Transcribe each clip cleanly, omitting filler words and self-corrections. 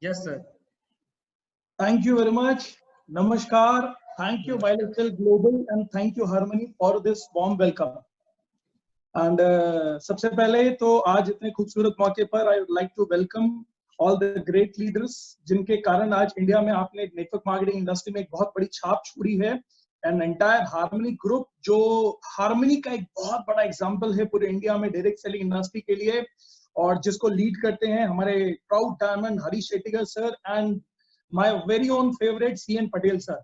Yes, sir. Thank you very much. Namaskar. Thank you, Bilateral Global, and thank you, Harmony, for this warm welcome. And सबसे पहले तो आज इतने खूबसूरत मौके पर I would like to welcome all the great leaders जिनके कारण आज इंडिया में आपने नेटवर्क मार्केटिंग इंडस्ट्री में एक बहुत बड़ी छाप छोड़ी है. एंड एंटायर हार्मनी ग्रुप जो हार्मनी का एक बहुत बड़ा एग्जाम्पल है पूरे इंडिया में डायरेक्ट सेलिंग इंडस्ट्री के लिए, और जिसको लीड करते हैं हमारे proud diamond Harish Shettigar sir and my very own favourite CN Patel sir.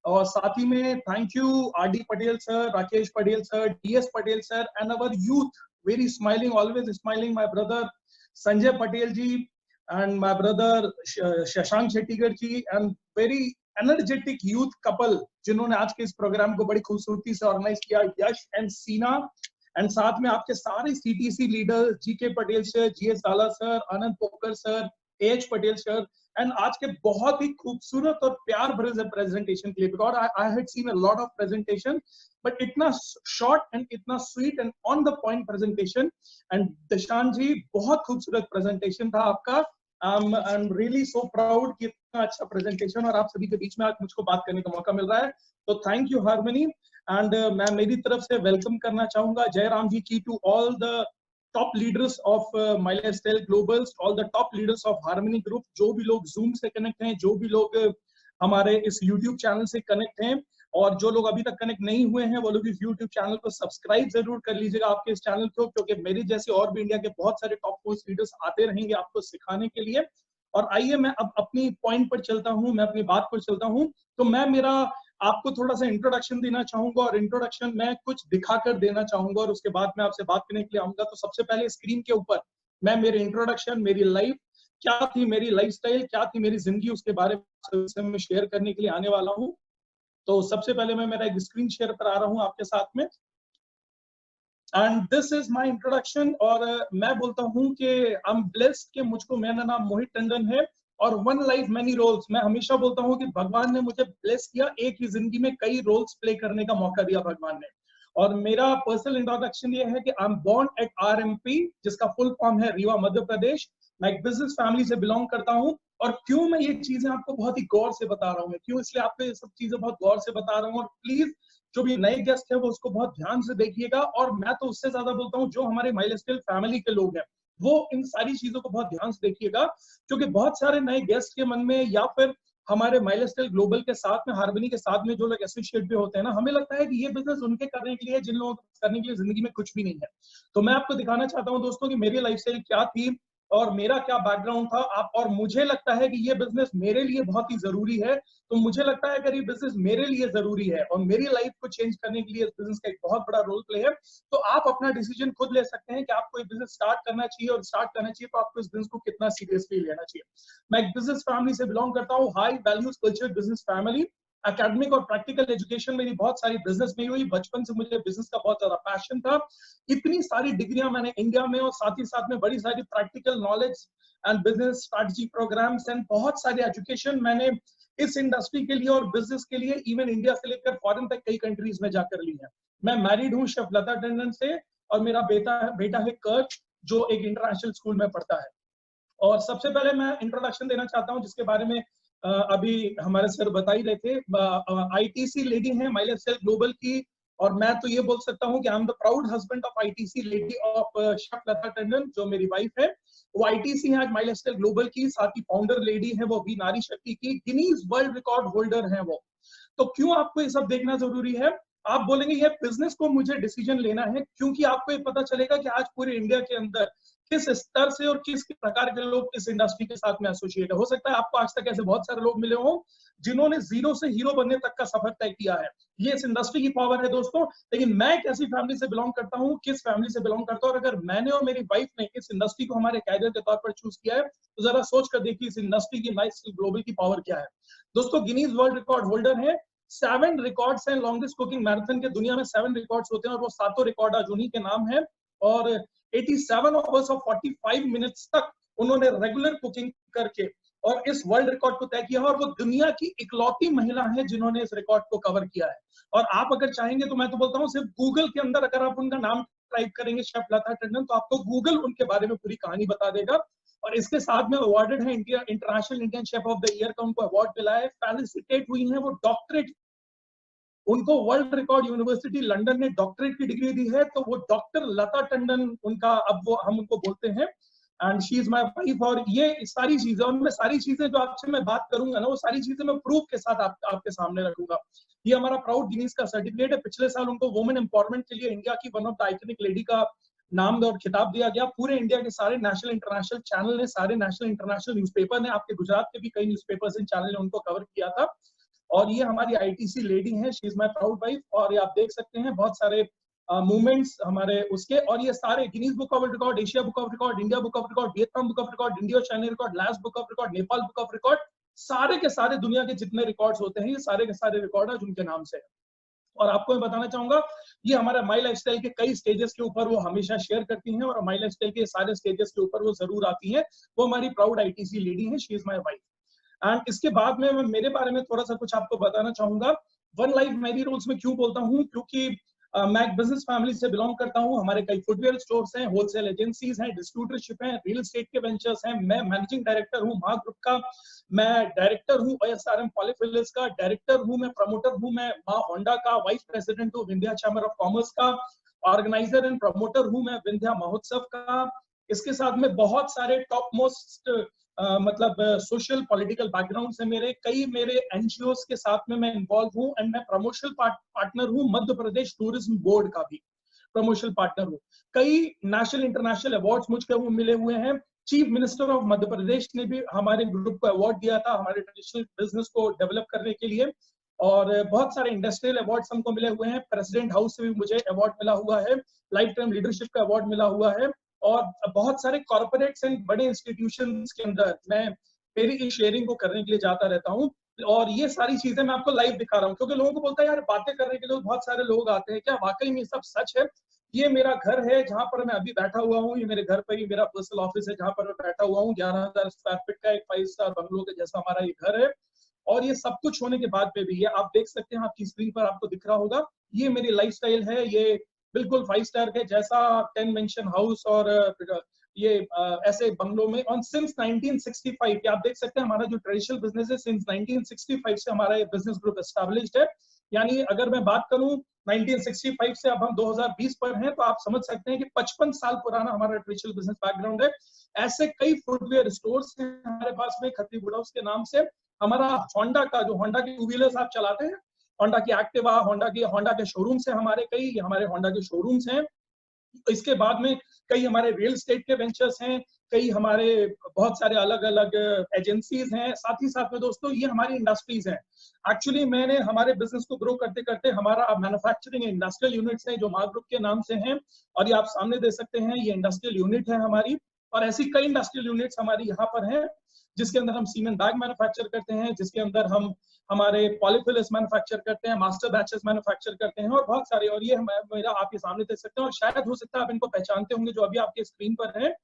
और साथ ही में thank you RD Patel sir, Rakesh Patel sir, DS Patel sir and our youth very smiling, always smiling, my brother Sanjay Patel ji and my brother Shashank Shettigar ji and very energetic youth couple जिन्होंने आज के इस programme को बड़ी खूबसूरती से ऑर्गेनाइज किया, यश एंड सीना. एंड साथ में आपके सारे CTC leader GK Patel sir, GS साला sir, Anand poker sir, AH Patel sir, and आज के बहुत ही खूबसूरत और प्यार भरे प्रेजेंटेशन के लिए, because I had seen a lot of presentation but इतना शॉर्ट एंड इतना sweet and on the point presentation. And Dashan ji बहुत खूबसूरत प्रेजेंटेशन था आपका. I am really so proud कि इतना अच्छा प्रेजेंटेशन और आप सभी के बीच में आज मुझको बात करने का मौका मिल रहा है. तो थैंक यू हार्मनी. एंड मैं मेरी तरफ से वेलकम करना चाहूंगा जयराम जी की to all the top leaders of My Lifestyle Globals, all the top leaders of Harmony Group, जो भी लोग Zoom से कनेक्ट हैं, जो भी लोग हमारे इस YouTube चैनल से कनेक्ट हैं, और जो लोग अभी तक कनेक्ट नहीं हुए हैं वो लोग इस YouTube चैनल को सब्सक्राइब जरूर कर लीजिएगा आपके इस चैनल को, क्योंकि मेरे जैसे और भी इंडिया के बहुत सारे टॉप मोस्ट लीडर्स आते रहेंगे आपको सिखाने के लिए. और आइए मैं अब अपनी पॉइंट पर चलता हूँ, मैं अपनी बात पर चलता हूँ. तो मैं मेरा आपको थोड़ा सा इंट्रोडक्शन देना चाहूंगा, और इंट्रोडक्शन मैं कुछ दिखाकर देना चाहूंगा और उसके बाद मैं आपसे बात करने के लिए आऊंगा. तो सबसे पहले स्क्रीन के ऊपर मैं मेरे इंट्रोडक्शन, मेरी लाइफ क्या थी, मेरी लाइफस्टाइल क्या थी, मेरी जिंदगी, उसके बारे में शेयर करने के लिए आने वाला हूं. तो सबसे पहले मैं मेरा एक स्क्रीन शेयर कर आ रहा हूं आपके साथ में. And this is my introduction. और मैं बोलता हूं कि आई एम ब्लेस्ड कि मुझको, मेरा नाम मोहित टंडन है और वन लाइफ मैनी रोल्स. मैं हमेशा बोलता हूं कि भगवान ने मुझे ब्लेस किया, एक ही जिंदगी में कई रोल्स प्ले करने का मौका दिया भगवान ने. और मेरा पर्सनल इंट्रोडक्शन ये है कि I am born at RMP, जिसका फुल फॉर्म है रीवा मध्य प्रदेश. मैं एक बिजनेस फैमिली से बिलोंग करता हूँ. और क्यों मैं ये चीजें आपको बहुत ही गौर से बता रहा हूँ, क्यों इसलिए आपको ये सब चीजें बहुत गौर से बता रहा हूँ. और प्लीज जो भी नए गेस्ट है वो उसको बहुत ध्यान से देखिएगा. और मैं तो उससे ज्यादा बोलता हूँ जो हमारे माई लाइफस्टाइल फैमिली के लोग हैं वो इन सारी चीजों को बहुत ध्यान से देखिएगा, क्योंकि बहुत सारे नए गेस्ट के मन में या फिर हमारे माई लाइफस्टाइल ग्लोबल के साथ में, हार्मनी के साथ में जो लोग एसोसिएट भी होते हैं ना, हमें लगता है कि ये बिजनेस उनके करने के लिए, जिन लोगों करने के लिए जिंदगी में कुछ भी नहीं है. तो मैं आपको दिखाना चाहता हूँ दोस्तों कि मेरी लाइफस्टाइल क्या थी और मेरा क्या बैकग्राउंड था. आप, और मुझे लगता है कि ये बिजनेस मेरे लिए बहुत ही जरूरी है. तो मुझे लगता है अगर ये बिजनेस मेरे लिए जरूरी है और मेरी लाइफ को चेंज करने के लिए इस बिजनेस का एक बहुत बड़ा रोल प्ले है, तो आप अपना डिसीजन खुद ले सकते हैं कि आपको ये बिजनेस स्टार्ट करना चाहिए. और स्टार्ट करना चाहिए तो आपको इस बिजनेस को कितना सीरियसली लेना चाहिए. मैं एक बिजनेस फैमिली से बिलोंग करता हूँ, high values culture business family. Academic और प्रैक्टिकल एजुकेशन मेरी बहुत सारी बिजनेस में हुई. बचपन से मुझे बिजनेस का बहुत ज्यादा पैशन था. इतनी सारी डिग्रियां मैंने इंडिया में और साथ ही साथ में बड़ी सारी practical knowledge and business strategy programs and बहुत सारी एजुकेशन मैंने इस इंडस्ट्री के लिए और बिजनेस के लिए इवन इंडिया से लेकर फॉरेन तक कई कंट्रीज में जाकर ली है. मैं मैरिड हूँ शेफ लता टंडन से, और मेरा बेटा है कर्क, जो एक इंटरनेशनल स्कूल में पढ़ता है. और सबसे पहले मैं इंट्रोडक्शन देना चाहता हूँ जिसके बारे में अभी हमारे सर बता ही रहे थे. ITC लेडी है माई लाइफस्टाइल ग्लोबल की, और मैं तो ये बोल सकता हूँ कि I am the proud husband of ITC lady of chef Lata Tandon, जो मेरी वाइफ है. वो ITC है आज माई लाइफस्टाइल ग्लोबल की. साथ ही फाउंडर लेडी है वो भी नारी शक्ति की, गिनीज वर्ल्ड रिकॉर्ड होल्डर है वो. तो क्यों आपको ये सब देखना जरूरी है? आप बोलेंगे ये बिजनेस को मुझे डिसीजन लेना है क्योंकि आपको ये पता चलेगा कि आज पूरे इंडिया के अंदर किस स्तर से और किस प्रकार के लोग इस इंडस्ट्री के साथ में एसोसिएट है. हो सकता है आपको आज तक ऐसे बहुत सारे लोग मिले हों जिन्होंने जीरो से हीरो बनने तक का सफर तय किया है. ये इस इंडस्ट्री की पावर है दोस्तों. लेकिन मैं कैसी फैमिली से बिलोंग करता हूँ, किस फैमिली से बिलोंग करता हूँ, और अगर मैंने और मेरी वाइफ ने इस इंडस्ट्री को हमारे कैरियर के तौर पर चूज किया है, तो जरा सोच कर देखिए इस इंडस्ट्री की, लाइफस्टाइल ग्लोबल की पावर क्या है. दोस्तों गिनीज वर्ल्ड रिकॉर्ड होल्डर है. 7 रिकॉर्ड्स हैं लॉन्गेस्ट कुकिंग मैराथन के. दुनिया में 7 रिकॉर्ड्स होते हैं और वो 7 रिकॉर्ड आज उन्हीं के नाम है. और 87 आवर्स और 45 मिनट्स तक उन्होंने रेगुलर कुकिंग करके और इस वर्ल्ड रिकॉर्ड को तय किया है. और वो दुनिया की इकलौती महिला है जिन्होंने इस रिकॉर्ड को कवर किया है. और आप अगर चाहेंगे तो मैं तो बोलता हूँ सिर्फ गूगल के अंदर अगर आप उनका नाम टाइप करेंगे शेफ लता टंडन, तो आपको गूगल उनके बारे में पूरी कहानी बता देगा. और इसके साथ में अवार्डेड है India international Indian chef of the year का उनको अवार्ड मिला है। फेलिसिटेट हुई है वो डॉक्टरेट, उनको वर्ल्ड रिकॉर्ड यूनिवर्सिटी लंदन ने डॉक्टरेट की डिग्री दी है, तो वो डॉक्टर लता टंडन उनका अब वो हम उनको बोलते हैं, and she is my wife. और ये सारी चीजें, और मैं सारी चीजें जो आपसे मैं बात करूंगा ना, वो सारी चीजें मैं प्रूफ के साथ आपके सामने रखूंगा। ये हमारा प्राउड गिनीज का सर्टिफिकेट है। पिछले साल उनको वुमेन एम्पावरमेंट के लिए इंडिया की one of the iconic lady का नाम और खिताब दिया गया। पूरे इंडिया के सारे नेशनल इंटरनेशनल चैनल ने, सारे नेशनल इंटरनेशनल न्यूज़पेपर ने, आपके गुजरात के भी कई न्यूज़पेपर्स एंड चैनल ने उनको कवर किया था। और ये हमारी आईटीसी लेडी है, she is my proud wife. और ये आप देख सकते हैं बहुत सारे मूवमेंट्स हमारे उसके, और ये सारे Guinness book of record, Asia book of record, India book of record, Vietnam book of record, India China record, last book of record, Nepal book of record, सारे के सारे दुनिया के जितने रिकॉर्ड्स होते हैं ये सारे के सारे रिकॉर्ड है उनके नाम से। और आपको मैं बताना चाहूंगा, ये हमारा माई लाइफस्टाइल के कई स्टेजेस के ऊपर वो हमेशा शेयर करती हैं, और माई लाइफस्टाइल के सारे स्टेजेस के ऊपर वो जरूर आती हैं। वो हमारी प्राउड आईटीसी लेडी है, she is my wife. And इसके बाद में मैं मेरे बारे में थोड़ा सा कुछ आपको बताना चाहूंगा। वन लाइफ मेरी रूल्स में क्यों बोलता हूँ, क्योंकि मैं एक बिजनेस फैमिली से बिलोंग करता हूँ। हमारे कई फुटवेयर स्टोर्स हैं, होलसेल एजेंसीज हैं, डिस्ट्रीब्यूटरशिप है, रियल एस्टेट के वेंचर्स हैं। मैं मैनेजिंग डायरेक्टर हूँ माँ ग्रुप का, मैं डायरेक्टर हूँ OSRM पॉलीफिलिस का, डायरेक्टर हूँ, मैं प्रमोटर हूँ मैं माँ होंडा का, वाइस प्रेसिडेंट हूँ विंध्या चैम्बर ऑफ कॉमर्स का, ऑर्गेनाइजर एंड प्रमोटर हूँ मैं विंध्या महोत्सव का। इसके साथ में बहुत सारे टॉप मोस्ट मतलब सोशल पॉलिटिकल बैकग्राउंड से कई मेरे एनजीओस के साथ में मैं इन्वॉल्व हूँ, एंड मैं प्रमोशनल पार्टनर हूँ मध्य प्रदेश टूरिज्म बोर्ड का भी प्रमोशनल पार्टनर हूँ। कई नेशनल इंटरनेशनल अवार्ड्स मुझको मिले हुए हैं। Chief minister of Madhya Pradesh ने भी हमारे ग्रुप को अवार्ड दिया था हमारे ट्रेडिशनल बिजनेस को डेवलप करने के लिए, और बहुत सारे इंडस्ट्रियल अवार्ड्स हमको मिले हुए हैं। प्रेसिडेंट हाउस से भी मुझे अवार्ड मिला हुआ है, लाइफ टाइम लीडरशिप का अवार्ड मिला हुआ है, और बहुत सारे कॉर्पोरेट्स एंड बड़े इंस्टीट्यूशंस के अंदर मैं मेरी शेयरिंग को करने के लिए जाता रहता हूँ। और ये सारी चीजें मैं आपको लाइव दिखा रहा हूँ, क्योंकि लोगों को बोलता है यार बातें करने के लिए बहुत सारे लोग आते हैं, क्या वाकई में सब सच है? ये मेरा घर है जहां पर मैं अभी बैठा हुआ हूँ, ये मेरे घर पर ही मेरा पर्सनल ऑफिस है जहां पर मैं बैठा हुआ हूँ। 11,000 स्क्वायर फीट का एक 5 स्टार बंगलो के जैसा हमारा ये घर है। और ये सब कुछ होने के बाद में भी, ये आप देख सकते हैं, आपकी स्क्रीन पर आपको दिख रहा होगा, ये मेरी लाइफस्टाइल है। ये बिल्कुल 5 स्टार के जैसा 10 मेंशन हाउस और ये ऐसे बंगलों में ऑन सिंस 1965। आप देख सकते हैं हमारा जो ट्रेडिशनल बिजनेस है, सिंस 1965 से हमारा ये बिजनेस ग्रुप एस्टैब्लिश्ड है। यानी अगर मैं बात करूं 1965 से अब हम 2020 पर हैं, तो आप समझ सकते हैं कि 55 साल पुराना हमारा ट्रेडिशनल बिजनेस बैकग्राउंड है। ऐसे कई फुटवेयर स्टोर्स हैं हमारे पास में खत्री वुड हाउस के नाम से। हमारा होंडा का, जो होंडा की टू व्हीलर्स आप चलाते हैं, होंडा की एक्टिवा, होंडा के शोरूम्स हैं हमारे, कई हमारे होंडा के शोरूम्स हैं। इसके बाद में कई हमारे रियल एस्टेट के वेंचर्स हैं, कई हमारे बहुत सारे अलग अलग एजेंसीज हैं। साथ ही साथ में दोस्तों ये हमारी इंडस्ट्रीज हैं। एक्चुअली मैंने हमारे बिजनेस को ग्रो करते करते हमारा मैन्युफैक्चरिंग इंडस्ट्रियल यूनिट्स हैं जो माँ ग्रुप के नाम से हैं, और ये आप सामने दे सकते हैं, ये इंडस्ट्रियल यूनिट है हमारी। और ऐसी कई इंडस्ट्रियल यूनिट्स हमारी यहाँ पर हैं, जिसके अंदर हम सीमेंट बैग मैन्युफैक्चर करते हैं, जिसके अंदर हम हमारे पॉलीफिलिस मैन्युफैक्चर करते हैं, मास्टर बैचेस मैन्युफैक्चर करते हैं, और बहुत सारे। और ये मेरा आपके सामने देख सकते हैं, और शायद हो सकता है आप इनको पहचानते होंगे जो अभी आपके स्क्रीन पर है।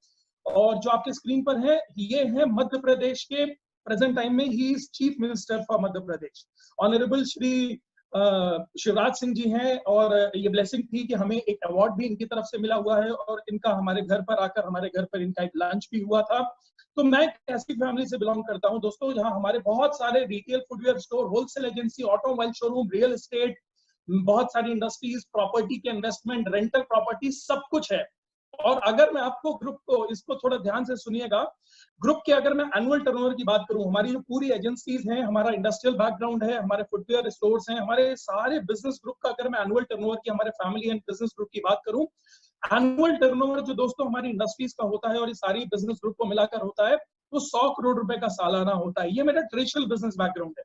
और जो आपके स्क्रीन पर है ये है मध्य प्रदेश के प्रेजेंट टाइम में ही is chief minister for Madhya Pradesh, honourable Shri Shivraj Singh ji हैं। और ये ब्लेसिंग थी कि हमें एक अवार्ड भी इनकी तरफ से मिला हुआ है, और इनका हमारे घर पर आकर हमारे घर पर इनका एक लंच भी हुआ था। तो मैं एक ऐसी फैमिली से बिलोंग करता हूं दोस्तों, जहां हमारे बहुत सारे retail footwear store, wholesale agency, automobile showroom, real estate, बहुत सारी इंडस्ट्रीज, प्रॉपर्टी के इन्वेस्टमेंट, रेंटल प्रॉपर्टी, सब कुछ है। और अगर मैं आपको ग्रुप को, इसको थोड़ा ध्यान से सुनिएगा, ग्रुप के अगर मैं एनुअल टर्नओवर की बात करूं, हमारी जो पूरी एजेंसीज हैं, हमारा इंडस्ट्रियल बैकग्राउंड है, हमारे फुटवेयर स्टोर्स हैं, हमारे सारे बिजनेस ग्रुप का अगर मैं एनुअल टर्नओवर की, हमारे फैमिली एंड बिजनेस ग्रुप की बात करूं, एनुअल टर्नओवर जो दोस्तों हमारी इंडस्ट्रीज का होता है और ये सारी बिजनेस ग्रुप को मिलाकर होता है, वो 100 करोड़ रुपए का सालाना होता है। ये मेरा ट्रेडिशनल बिजनेस बैकग्राउंड है।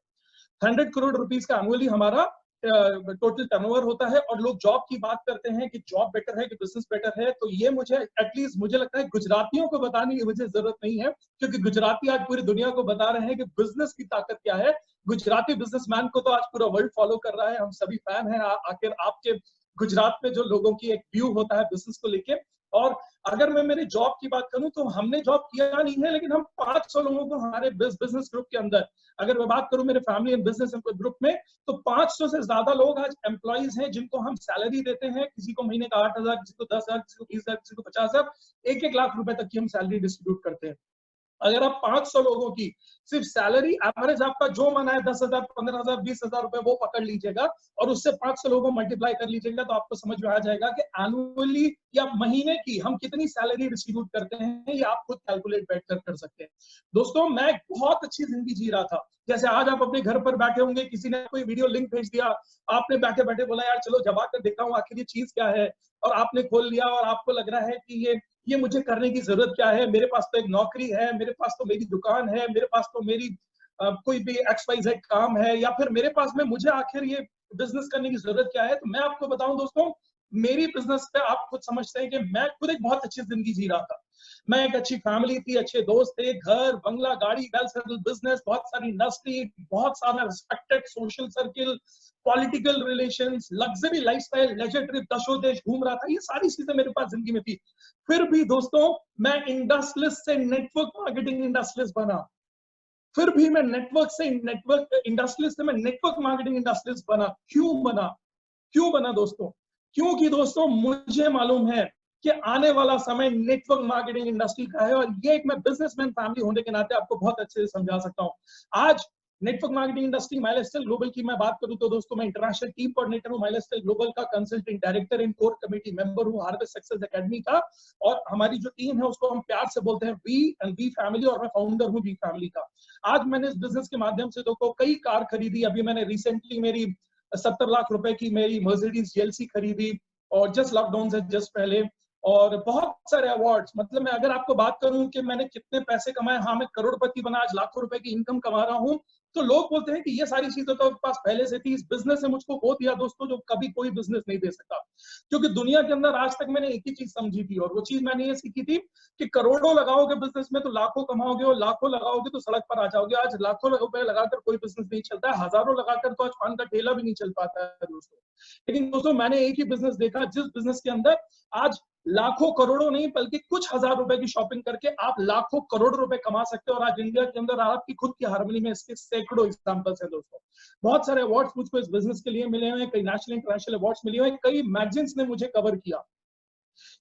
100 करोड़ रुपीस का एनुअली हमारा टोटल टर्नओवर होता है। और लोग जॉब की बात करते हैं कि जॉब बेटर है कि बिजनेस बेटर है, तो ये मुझे एटलीस्ट मुझे लगता है गुजरातियों को बताने की मुझे जरूरत नहीं है, क्योंकि गुजराती आज पूरी दुनिया को बता रहे हैं कि बिजनेस की ताकत क्या है। गुजराती बिजनेसमैन को तो आज पूरा वर्ल्ड फॉलो कर रहा है, हम सभी फैन हैं। आखिर आपके गुजरात में जो लोगों की एक व्यू होता है बिजनेस को लेके। और अगर मैं मेरे जॉब की बात करूं तो हमने जॉब किया नहीं है, लेकिन हम 500 लोगों को हमारे बिजनेस ग्रुप के अंदर, अगर मैं बात करूं मेरे फैमिली एंड बिजनेस ग्रुप में, तो 500 से ज्यादा लोग आज एम्प्लॉइज हैं जिनको हम सैलरी देते हैं। किसी को महीने का 8,000, किसी को 10,000, किसी को 20,000, किसी को 50,000, 1-1 लाख रुपए तक की हम सैलरी डिस्ट्रीब्यूट करते हैं। अगर आप 500 लोगों की सिर्फ सैलरी एवरेज आपका जो मना है 10,000, 15,000, 20,000 रुपए वो पकड़ लीजिएगा और उससे 500 लोगों को मल्टीप्लाई कर लीजिएगा तो आपको समझ में आ जाएगा कि एनुअली या महीने की हम कितनी सैलरी डिस्ट्रीब्यूट करते हैं, ये आप खुद कैलकुलेट बैठकर कर सकते हैं। दोस्तों मैं बहुत अच्छी जिंदगी जी रहा था। जैसे आज आप अपने घर पर बैठे होंगे, किसी ने कोई वीडियो लिंक भेज दिया, आपने बैठे बैठे बोला यार चलो जमा कर देखता हूँ आखिर ये चीज क्या है, और आपने खोल लिया और आपको लग रहा है कि ये मुझे करने की जरूरत क्या है, मेरे पास तो एक नौकरी है, मेरे पास तो मेरी दुकान है, मेरे पास तो मेरी कोई भी XYZ काम है, या फिर मेरे पास में मुझे आखिर ये बिजनेस करने की जरूरत क्या है। तो मैं आपको बताऊं दोस्तों, मेरी बिजनेस पे आप खुद समझते हैं कि मैं खुद एक बहुत अच्छी जिंदगी जी रहा था। मैं एक अच्छी फैमिली थी, अच्छे दोस्त थे, घर बंगला गाड़ी, वेल सेटल्ड बिजनेस, बहुत सारी इंडस्ट्री, बहुत सारा respected social circle, political relations, luxury lifestyle, leisure trip, दशों देश घूम रहा था, ये सारी चीजें मेरे पास जिंदगी में थी। फिर भी दोस्तों मैं इंडस्ट्रियलिस्ट से नेटवर्क मार्केटिंग इंडस्ट्रियलिस्ट बना। फिर भी मैं नेटवर्क इंडस्ट्रियलिस्ट से मैं नेटवर्क मार्केटिंग इंडस्ट्रियलिस्ट बना। क्यों बना दोस्तों? क्योंकि दोस्तों मुझे मालूम है कि आने वाला समय नेटवर्क मार्केटिंग इंडस्ट्री का है, और ये एक मैं बिजनेसमैन फैमिली होने के नाते आपको बहुत अच्छे से समझा सकता हूँ। आज नेटवर्क मार्केटिंग इंडस्ट्री माइलस्टाइल ग्लोबल की मैं बात करूं तो दोस्तों मैं इंटरनेशनल टीम कोऑर्डिनेटर हूं, माइलस्टाइल ग्लोबल का consulting director in core committee member हूं, हार्वेस्ट सक्सेस एकेडमी का, और हमारी जो टीम है उसको हम प्यार से बोलते हैं वी एंड वी फैमिली, और मैं फाउंडर हूं वी फैमिली का। आज मैंने इस बिजनेस के माध्यम से देखो कई कार खरीदी। अभी मैंने रिसेंटली मेरी 70 लाख रुपए की मेरी मर्सिडीज GLC खरीदी, और जस्ट लॉकडाउन से जस्ट पहले, और बहुत सारे अवार्ड्स। मतलब मैं अगर आपको बात करूं कि मैंने कितने पैसे कमाए, हाँ मैं करोड़पति बना, आज लाखों रुपए की इनकम कमा रहा हूं, तो लोग बोलते हैं कि ये सारी चीजें तो पास पहले से थी। इस बिजनेस ने मुझको वो दिया दोस्तों जो कभी कोई बिजनेस नहीं दे सकता। क्योंकि दुनिया के अंदर आज तक मैंने एक ही चीज समझी थी, और वो चीज मैंने ये सीखी थी कि करोड़ों लगाओगे बिजनेस में तो लाखों कमाओगे, और लाखों लगाओगे तो सड़क पर आ जाओगे। आज लाखों रुपए लगाकर कोई बिजनेस नहीं चलता है, हजारों लगाकर तो आज पान का ठेला भी नहीं चल पाता है दोस्तों। लेकिन दोस्तों मैंने एक ही बिजनेस देखा जिस बिजनेस के अंदर आज लाखों करोड़ों नहीं बल्कि कुछ हजार रुपए की शॉपिंग करके आप लाखों करोड़ रुपए कमा सकते हो। और आज इंडिया के अंदर आपकी खुद की हार्मनी में इसके सैकड़ों एग्जांपल्स हैं दोस्तों। बहुत सारे अवार्ड्स मुझको इस बिजनेस के लिए मिले हुए हैं, कई नेशनल इंटरनेशनल अवार्ड्स मिले हुए हैं, कई मैगजीन्स ने मुझे कवर किया,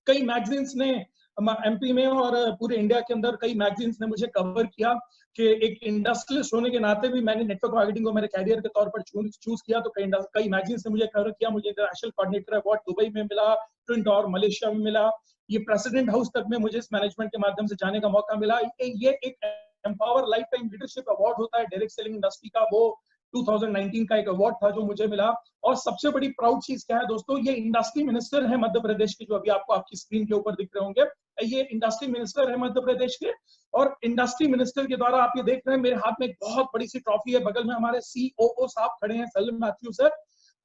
कई मैगजीन्स ने MP में और पूरे इंडिया के अंदर कई मैगजीन्स ने मुझे कवर किया। कि एक इंडस्ट्रियलिस्ट होने के नाते भी मैंने नेटवर्क मार्केटिंग को मेरे कैरियर के तौर पर चूज किया, तो कई मैगजीन्स ने मुझे कवर किया। मुझे इंटरनेशनल कोऑर्डिनेटर अवार्ड दुबई में मिला, ट्विन टावर मलेशिया में मिला, ये प्रेसिडेंट हाउस तक में मुझे इस मैनेजमेंट के माध्यम से जाने का मौका मिला। ये एक empower life time leadership award होता है डायरेक्ट सेलिंग इंडस्ट्री का, वो 2019 का एक अवार्ड था जो मुझे मिला। और सबसे बड़ी प्राउड चीज क्या है दोस्तों, ये इंडस्ट्री मिनिस्टर है मध्य प्रदेश के, जो अभी आपको आपकी स्क्रीन के ऊपर दिख रहे होंगे, ये इंडस्ट्री मिनिस्टर है मध्य प्रदेश के। और इंडस्ट्री मिनिस्टर के द्वारा आप ये देख रहे हैं मेरे हाथ में एक बहुत बड़ी सी ट्रॉफी है, बगल में हमारे COO साहब खड़े हैं, सलीम मैथ्यू सर,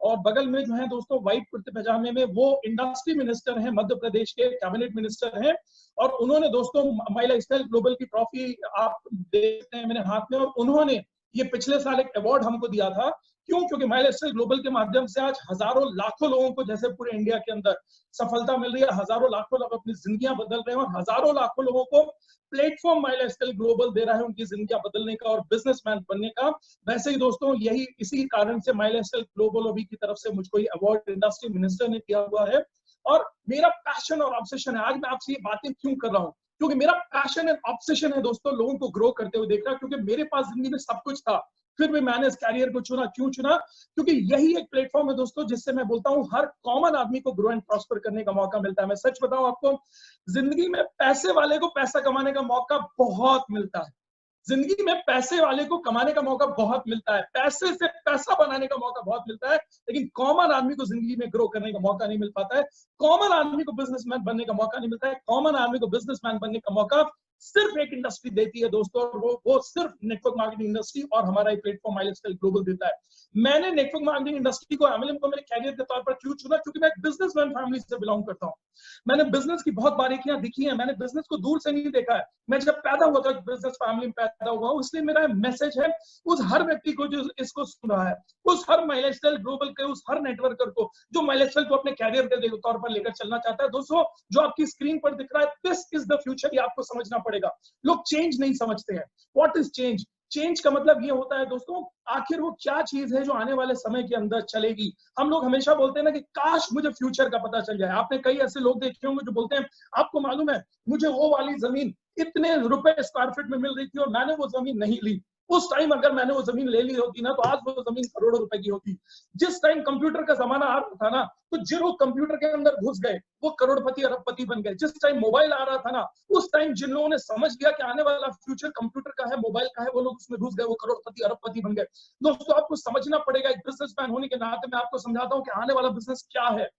और बगल में जो है दोस्तों व्हाइट कुर्ते पजामे में वो इंडस्ट्री मिनिस्टर हैं मध्य प्रदेश के, कैबिनेट मिनिस्टर हैं। और उन्होंने दोस्तों माई लाइफस्टाइल ग्लोबल की ट्रॉफी आप देखते हैं मेरे हाथ में, और उन्होंने ये पिछले साल एक अवार्ड हमको दिया था। क्यों? क्योंकि माई लाइफस्टाइल ग्लोबल के माध्यम से आज हजारों लाखों लोगों को जैसे पूरे इंडिया के अंदर सफलता मिल रही है, हजारों लाखों लोग अपनी जिंदगियां बदल रहे हैं, और हजारों लाखों लोगों को प्लेटफॉर्म माई लाइफस्टाइल ग्लोबल दे रहा है उनकी जिंदगियां बदलने का और बिजनेसमैन बनने का। वैसे ही दोस्तों यही इसी कारण से माई लाइफस्टाइल ग्लोबल अभी की तरफ से मुझको ये अवार्ड इंडस्ट्री मिनिस्टर ने दिया हुआ है। और मेरा पैशन और ऑब्सेशन है, आज मैं आपसे ये बातें क्यों कर रहा हूँ, क्योंकि मेरा पैशन एंड ऑब्सेशन है दोस्तों लोगों को ग्रो करते हुए देखना। क्योंकि मेरे पास जिंदगी में सब कुछ था, फिर भी मैंने इस कैरियर को चुना। क्यों चुना? क्योंकि यही एक प्लेटफॉर्म है दोस्तों जिससे मैं बोलता हूं हर कॉमन आदमी को ग्रो एंड प्रॉस्पर करने का मौका मिलता है। मैं सच बताऊं आपको, जिंदगी में पैसे वाले को पैसा कमाने का मौका बहुत मिलता है, जिंदगी में पैसे वाले को कमाने का मौका बहुत मिलता है, पैसे से पैसा बनाने का मौका बहुत मिलता है, लेकिन कॉमन आदमी को जिंदगी में ग्रो करने का मौका नहीं मिल पाता है। कॉमन आदमी को बिजनेसमैन बनने का मौका नहीं मिलता है। कॉमन आदमी को बिजनेसमैन बनने का मौका सिर्फ एक इंडस्ट्री देती है दोस्तों, और वो सिर्फ नेटवर्क मार्केटिंग इंडस्ट्री और हमारा एक प्लेटफॉर्म माई लाइफस्टाइल ग्लोबल देता है। मैंने नेटवर्क मार्केटिंग इंडस्ट्री को, MLM को मेरे कैरियर के तौर पर क्यों चुना? क्योंकि मैं एक बिजनेसमैन फैमिली से बिलोंग करता हूँ। मैंने बिजनेस की बहुत बारीकियां दिखी है, मैंने बिजनेस को दूर से नहीं देखा है। मैं जब पैदा हुआ था बिजनेस फैमिली में पैदा हुआ, इसलिए मेरा मैसेज है उस हर व्यक्ति को जो इसको सुन रहा है, उस हर माई लाइफस्टाइल ग्लोबल के उस हर नेटवर्कर को जो माई लाइफस्टाइल को अपने कैरियर के तौर पर लेकर चलना चाहता है। दोस्तों जो आपकी स्क्रीन पर दिख रहा है, दिस इज द फ्यूचर, ये आपको समझना पड़ेगा। लोग चेंज नहीं समझते हैं। What is change? चेंज का मतलब ये होता है दोस्तों, आखिर वो क्या चीज है जो आने वाले समय के अंदर चलेगी। हम लोग हमेशा बोलते हैं ना कि काश मुझे फ्यूचर का पता चल जाए। आपने कई ऐसे लोग देखे होंगे जो बोलते हैं आपको मालूम है मुझे वो वाली जमीन इतने रुपए स्क्वायर फीट में मिल रही थी और मैंने वो जमीन नहीं ली। उस टाइम अगर मैंने वो जमीन ले ली होती ना तो आज वो जमीन करोड़ों रुपए की होती। जिस टाइम कंप्यूटर का जमाना आ रहा था ना तो जो लोग कंप्यूटर के अंदर घुस गए वो करोड़पति अरबपति बन गए। जिस टाइम मोबाइल आ रहा था ना उस टाइम जिन लोगों ने समझ लिया कि आने वाला फ्यूचर कंप्यूटर का है, मोबाइल का है, वो लोग उसमें घुस गए, वो करोड़पति अरबपति बन गए। दोस्तों आपको समझना पड़ेगा, एक बिजनेसमैन होने के नाते मैं आपको समझाता हूँ कि आने वाला बिजनेस क्या है।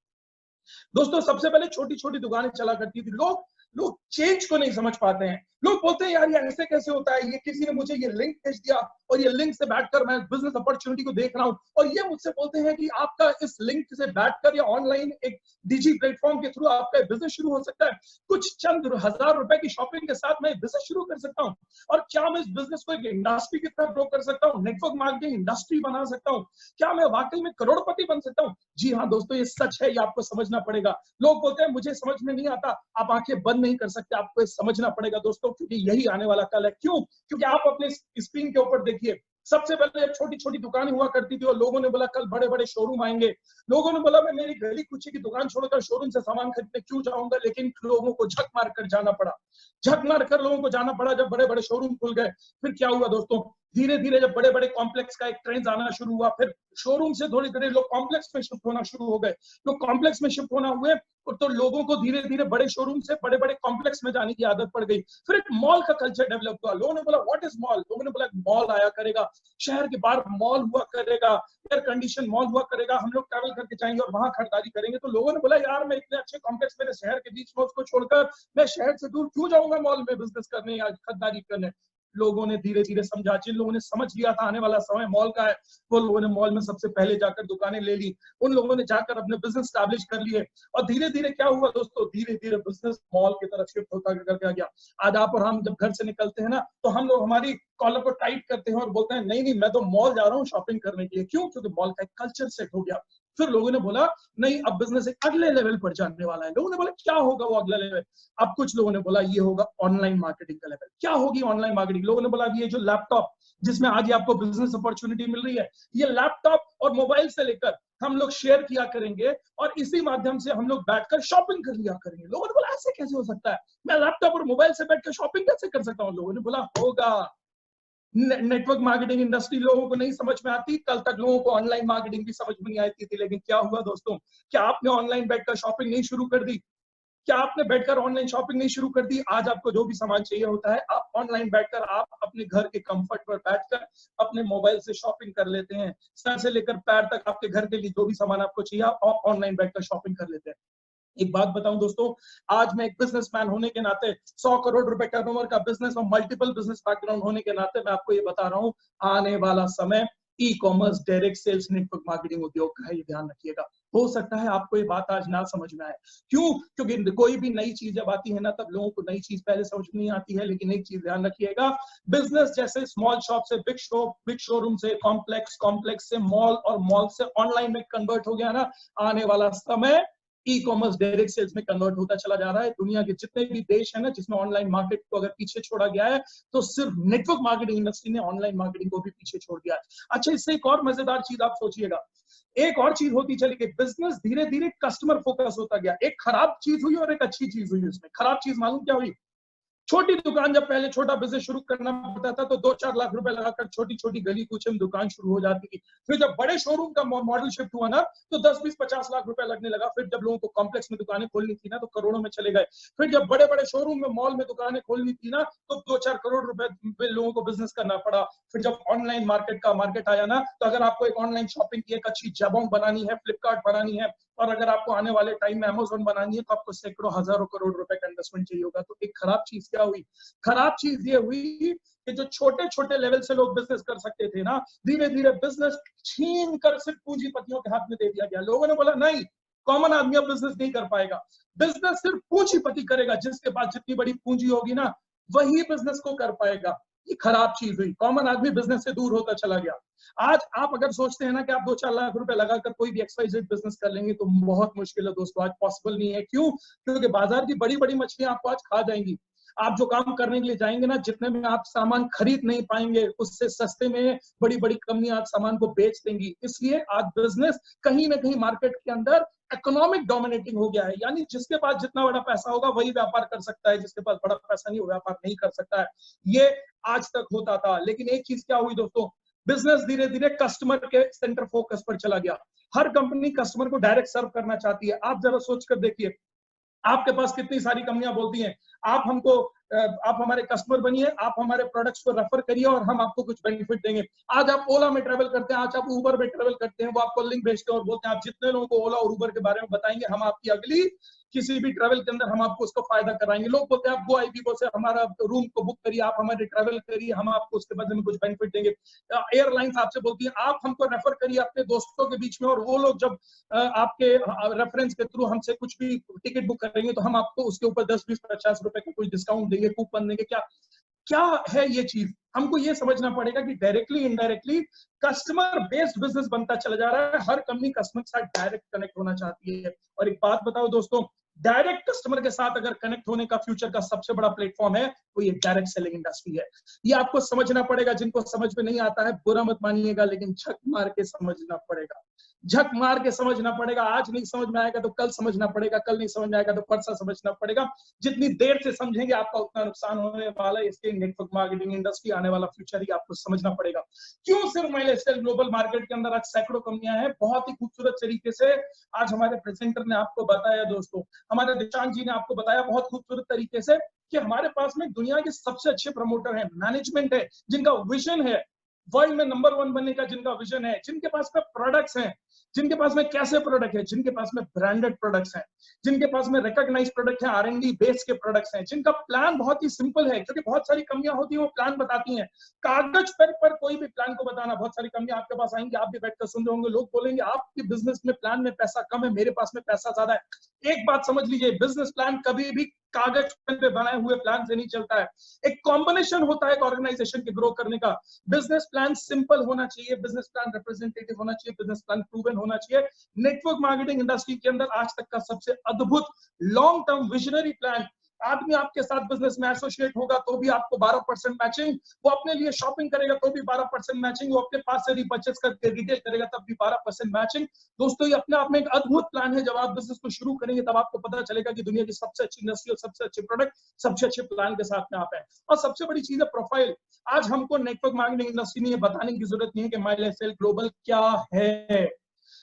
दोस्तों सबसे पहले छोटी छोटी दुकानें चला करती थी। लोग लोग चेंज को नहीं समझ पाते हैं। लोग बोलते हैं यार ये ऐसे कैसे होता है, ये किसी ने मुझे ये लिंक भेज दिया और ये लिंक से बैठकर मैं बिजनेस अपॉर्चुनिटी को देख रहा हूं और ये मुझसे बोलते हैं कि आपका इस लिंक से बैठकर या ऑनलाइन एक डिजी प्लेटफॉर्म के थ्रू आपका बिजनेस शुरू हो सकता है। कुछ चंद हजार रुपए की शॉपिंग के साथ मैं बिजनेस शुरू कर सकता हूँ और क्या मैं इस बिजनेस को एक इंडस्ट्री की तरह ग्रो कर सकता हूँ, नेटवर्क मार्केटिंग इंडस्ट्री बना सकता हूँ, क्या मैं वाकई में करोड़पति बन सकता हूँ। जी हाँ दोस्तों ये सच है, ये आपको समझना पड़ेगा। लोग बोलते हैं मुझे समझ में नहीं आता, आप आंखें बंद नहीं कर सकते, आपको समझना पड़ेगा दोस्तों, क्योंकि यही आने वाला कल है। क्यों? क्योंकि आप अपने स्क्रीन के ऊपर देखिए, सबसे पहले छोटी छोटी दुकानें हुआ करती थी और लोगों ने बोला कल बड़े बड़े शोरूम आएंगे। लोगों ने बोला मैं मेरी गली कुची की दुकान छोड़कर शोरूम से सामान खरीदने क्यों जाऊंगा, लेकिन लोगों को झक मार कर जाना पड़ा। झक मार कर लोगों को जाना पड़ा जब बड़े बड़े शोरूम खुल गए। फिर क्या हुआ दोस्तों, धीरे धीरे जब बड़े बड़े कॉम्प्लेक्स का एक ट्रेंड आना शुरू हुआ, फिर शोरूम से थोड़ी देर लोग कॉम्प्लेक्स में शिफ्ट होना शुरू हो गए। लोग कॉम्प्लेक्स में शिफ्ट होना हुए तो लोगों को धीरे धीरे बड़े शोरूम से बड़े बड़े कॉम्प्लेक्स में जाने की आदत पड़ गई। फिर एक मॉल का कल्चर डेवलप हुआ। लोगों ने बोला व्हाट इज मॉल, लोगों ने बोला मॉल आया करेगा, शहर के बाहर मॉल हुआ करेगा, एयर कंडीशन मॉल हुआ करेगा, हम लोग ट्रैवल करके जाएंगे और वहां खरीदारी करेंगे। तो लोगों ने बोला यार मैं इतने अच्छे कॉम्प्लेक्स मेरे शहर के बीच में उसको छोड़कर मैं शहर से दूर क्यों जाऊंगा मॉल में बिजनेस करने या खरीदारी करने। लोगों ने धीरे धीरे समझा, जिन लोगों ने समझ लिया था आने वाला समय मॉल का है वो लोगों ने मॉल में सबसे पहले जाकर दुकानें ले ली, उन लोगों ने जाकर अपने बिजनेस स्टैब्लिश कर लिए और धीरे धीरे क्या हुआ दोस्तों, धीरे धीरे बिजनेस मॉल की तरफ शिफ्ट होता करके गया। आज आप और हम जब घर से निकलते हैं ना तो हम लोग हमारी कॉलर को टाइट करते हैं और बोलते हैं नहीं नहीं मैं तो मॉल जा रहा हूँ शॉपिंग करने के लिए। क्यों? क्योंकि मॉल का एक कल्चर सेट हो गया। फिर लोगों ने बोला नहीं अब बिजनेस एक अगले लेवल पर जाने वाला है। लोगों ने बोला क्या होगा वो अगला लेवल। अब कुछ लोगों ने बोला ये होगा ऑनलाइन मार्केटिंग का लेवल। क्या होगी ऑनलाइन मार्केटिंग? लोगों ने बोला ये जो लैपटॉप जिसमें आज आपको बिजनेस अपॉर्चुनिटी मिल रही है, ये लैपटॉप और मोबाइल से लेकर हम लोग शेयर किया करेंगे और इसी माध्यम से हम लोग बैठकर शॉपिंग कर लिया करेंगे। लोगों ने बोला ऐसे कैसे हो सकता है, मैं लैपटॉप और मोबाइल से बैठकर शॉपिंग कैसे कर सकता हूँ। लोगों ने बोला होगा। नेटवर्क मार्केटिंग इंडस्ट्री लोगों को नहीं समझ में आती, कल तक लोगों को ऑनलाइन मार्केटिंग भी समझ में नहीं आती थी। लेकिन क्या हुआ दोस्तों, क्या आपने ऑनलाइन बैठकर शॉपिंग नहीं शुरू कर दी? क्या आपने बैठकर ऑनलाइन शॉपिंग नहीं शुरू कर दी? आज आपको जो भी सामान चाहिए होता है आप ऑनलाइन बैठकर आप अपने घर के कंफर्ट पर बैठकर अपने मोबाइल से शॉपिंग कर लेते हैं। सर से लेकर पैर तक आपके घर के लिए जो भी सामान आपको चाहिए आप ऑनलाइन बैठकर शॉपिंग कर लेते हैं। एक बात बताऊं दोस्तों, आज मैं एक बिजनेसमैन होने के नाते 100 करोड़ रुपए टर्नओवर का बिजनेस और मल्टीपल बिजनेस बैकग्राउंड होने के नाते मैं आपको ये बता रहा हूं, आने वाला समय e commerce, direct sales, network marketing उद्योग का है, ये ध्यान रखिएगा। हो सकता है आपको ये बात आज ना समझ में आए। क्यों? क्योंकि कोई भी नई चीज जब आती है ना तब लोगों को नई चीज पहले समझ में नहीं आती है। लेकिन एक चीज ध्यान रखिएगा, बिजनेस जैसे स्मॉल शॉप से बिग शोरूम से कॉम्प्लेक्स, कॉम्प्लेक्स से मॉल और मॉल से ऑनलाइन में कन्वर्ट हो गया ना, आने वाला समय ई कॉमर्स डायरेक्ट सेल्स में कन्वर्ट होता चला जा रहा है। दुनिया के जितने भी देश है ना जिसमें ऑनलाइन मार्केट को अगर पीछे छोड़ा गया है तो सिर्फ नेटवर्क मार्केटिंग इंडस्ट्री ने ऑनलाइन मार्केटिंग को भी पीछे छोड़ दिया है। अच्छा इससे एक और मजेदार चीज आप सोचिएगा, एक और चीज होती चली गई, बिजनेस धीरे धीरे कस्टमर फोकस होता गया। एक खराब चीज हुई और एक अच्छी चीज हुई। इसमें खराब चीज मालूम क्या हुई? छोटी दुकान, जब पहले छोटा बिजनेस शुरू करना पड़ता था तो 2-4 लाख रुपए लगाकर छोटी छोटी गली कूचे में दुकान शुरू हो जाती थी। फिर जब बड़े शोरूम का मॉडल शिफ्ट हुआ ना तो 10-20-50 लाख रुपए लगने लगा। फिर जब लोगों को कॉम्प्लेक्स में दुकानें खोलनी थी ना तो करोड़ों में चले गए। फिर जब बड़े बड़े शोरूम में मॉल में दुकानें खोलनी थी ना तो 2-4 करोड़ रुपए में लोगों को बिजनेस करना पड़ा। फिर जब ऑनलाइन मार्केट आया ना तो अगर आपको एक ऑनलाइन शॉपिंग की एक अच्छी जबोंग बनानी है, फ्लिपकार्ट बनानी है और अगर आपको आने वाले टाइम में अमेज़न बनानी है तो आपको सैकड़ों हजारों करोड़ रुपए का इन्वेस्टमेंट चाहिए होगा। तो एक खराब चीज क्या हुई? खराब चीज ये हुई कि जो छोटे छोटे लेवल से लोग बिजनेस कर सकते थे ना, धीरे धीरे बिजनेस छीन कर सिर्फ पूंजीपतियों के हाथ में दे दिया गया। लोगों ने बोला नहीं, कॉमन आदमी अब बिजनेस नहीं कर पाएगा, बिजनेस सिर्फ पूंजीपति करेगा, जिसके पास जितनी बड़ी पूंजी होगी ना वही बिजनेस को कर पाएगा। ये खराब चीज हुई, कॉमन आदमी बिजनेस से दूर होता चला गया। आज आप अगर सोचते हैं ना कि आप 2-4 लाख रुपए लगाकर कोई भी XYZ बिजनेस कर लेंगे तो बहुत मुश्किल है दोस्तों, आज पॉसिबल नहीं है। क्यों? क्योंकि बाजार की बड़ी बड़ी मछलियां आपको आज खा जाएंगी। आप जो काम करने के लिए जाएंगे ना, जितने में आप सामान खरीद नहीं पाएंगे, उससे सस्ते में बड़ी बड़ी कंपनियां आज सामान को बेच देंगी। इसलिए आज बिजनेस कहीं ना कहीं मार्केट के अंदर इकोनॉमिक डोमिनेटिंग हो गया है, यानी जिसके पास जितना बड़ा पैसा होगा वही व्यापार कर सकता है, जिसके पास बड़ा पैसा नहीं वो व्यापार नहीं कर सकता है। ये आज तक होता था, लेकिन एक चीज क्या हुई दोस्तों, बिजनेस धीरे धीरे कस्टमर के सेंटर फोकस पर चला गया। हर कंपनी कस्टमर को डायरेक्ट सर्व करना चाहती है। आप जरा सोच कर देखिए, आपके पास कितनी सारी कंपनियां बोलती हैं आप हमको आप हमारे कस्टमर बनिए, आप हमारे प्रोडक्ट्स को रेफर करिए और हम आपको कुछ बेनिफिट देंगे। आज आप ओला में ट्रेवल करते हैं, आज आप उबर में ट्रेवल करते हैं, वो आपको लिंक भेजते हैं और बोलते हैं आप जितने लोगों को ओला और उबर के बारे में बताएंगे, हम आपकी अगली किसी भी ट्रेवल के अंदर हम आपको उसको फायदा कराएंगे। लोग बोलते हैं आप गो आईबीबो से हमारा रूम को बुक करिए, आप हमारे ट्रेवल करिए, हम आपको उसके बदले में कुछ बेनिफिट देंगे। एयरलाइंस आपसे बोलती है आप हमको रेफर करिए अपने दोस्तों के बीच में, और वो लोग जब आपके रेफरेंस के थ्रू हमसे कुछ भी टिकट बुक करेंगे तो हम आपको उसके ऊपर 10, 20, 50 रुपए का कुछ डिस्काउंट देंगे, कूपन देंगे। क्या क्या है ये चीज? हमको ये समझना पड़ेगा कि directly indirectly customer based business बनता चला जा रहा है। हर कंपनी कस्टमर के साथ डायरेक्ट कनेक्ट होना चाहती है। और एक बात बताओ दोस्तों, डायरेक्ट कस्टमर के साथ अगर कनेक्ट होने का फ्यूचर का सबसे बड़ा प्लेटफॉर्म है वो ये डायरेक्ट सेलिंग इंडस्ट्री है। ये आपको समझना पड़ेगा। जिनको समझ में नहीं आता है बुरा मत मानिएगा, लेकिन झक मार के समझना पड़ेगा, झक मार के समझना पड़ेगा। आज नहीं समझ में आएगा तो कल समझना पड़ेगा, कल नहीं समझ में आएगा तो परसों समझना पड़ेगा। जितनी देर से समझेंगे आपका उतना नुकसान होने वाला है। इसके नेटवर्क मार्केटिंग इंडस्ट्री आने वाला फ्यूचर ही आपको समझना पड़ेगा। क्यों सिर्फ माइलस्टाइल ग्लोबल मार्केट के अंदर आज सैकड़ों कंपनियां हैं। बहुत ही खूबसूरत तरीके से आज हमारे प्रेजेंटर ने आपको बताया दोस्तों, हमारे दिशांत जी ने आपको बताया बहुत खूबसूरत तरीके से कि हमारे पास में दुनिया के सबसे अच्छे प्रमोटर हैं, मैनेजमेंट है, जिनका विजन है वर्ल्ड में नंबर 1 बनने का, जिनका विजन है, जिनके पास में प्रोडक्ट्स हैं, जिनके पास में कैसे प्रोडक्ट है, जिनके पास में ब्रांडेड प्रोडक्ट्स हैं, जिनके पास में रिकॉग्नाइज प्रोडक्ट है, आर&डी बेस के प्रोडक्ट्स हैं, जिनका प्लान बहुत ही सिंपल है। क्योंकि बहुत सारी कंपनियां होती हैं वो प्लान बताती हैं, कागज पर कोई भी प्लान को बताना। बहुत सारी कंपनियां आपके पास आएंगी, आप भी बैठकर सुन रहे होंगे, लोग बोलेंगे आपके बिजनेस में प्लान में पैसा कम है, मेरे पास में पैसा ज्यादा है। एक बात समझ लीजिए, बिजनेस प्लान कभी भी कागज पे बनाए हुए प्लान से नहीं चलता है। एक कॉम्बिनेशन होता है एक ऑर्गेनाइजेशन के ग्रो करने का। बिजनेस प्लान सिंपल होना चाहिए, बिजनेस प्लान रिप्रेजेंटेटिव होना चाहिए, बिजनेस प्लान प्रूवन होना चाहिए। नेटवर्क मार्केटिंग इंडस्ट्री के अंदर आज तक का सबसे अद्भुत लॉन्ग टर्म विजनरी प्लान, आदमी आपके साथ बिजनेस में एसोसिएट होगा तो भी आपको 12% मैचिंग, वो अपने लिए शॉपिंग करेगा तो भी 12% मैचिंग, वो अपने पास से रिपर्चेस करके रिटेल करेगा तब भी 12% मैचिंग। दोस्तों ये अपने आप में एक अद्भुत प्लान है। जब आप बिजनेस को शुरू करेंगे तब आपको पता चलेगा कि दुनिया की सबसे अच्छी इंडस्ट्री और सबसे अच्छे प्रोडक्ट सबसे अच्छे प्लान के साथ में आप हैं। और सबसे बड़ी चीज है प्रोफाइल। आज हमको नेटवर्क मार्केटिंग इंडस्ट्री में ये बताने की जरूरत नहीं है कि माइलस्टाइल ग्लोबल क्या है।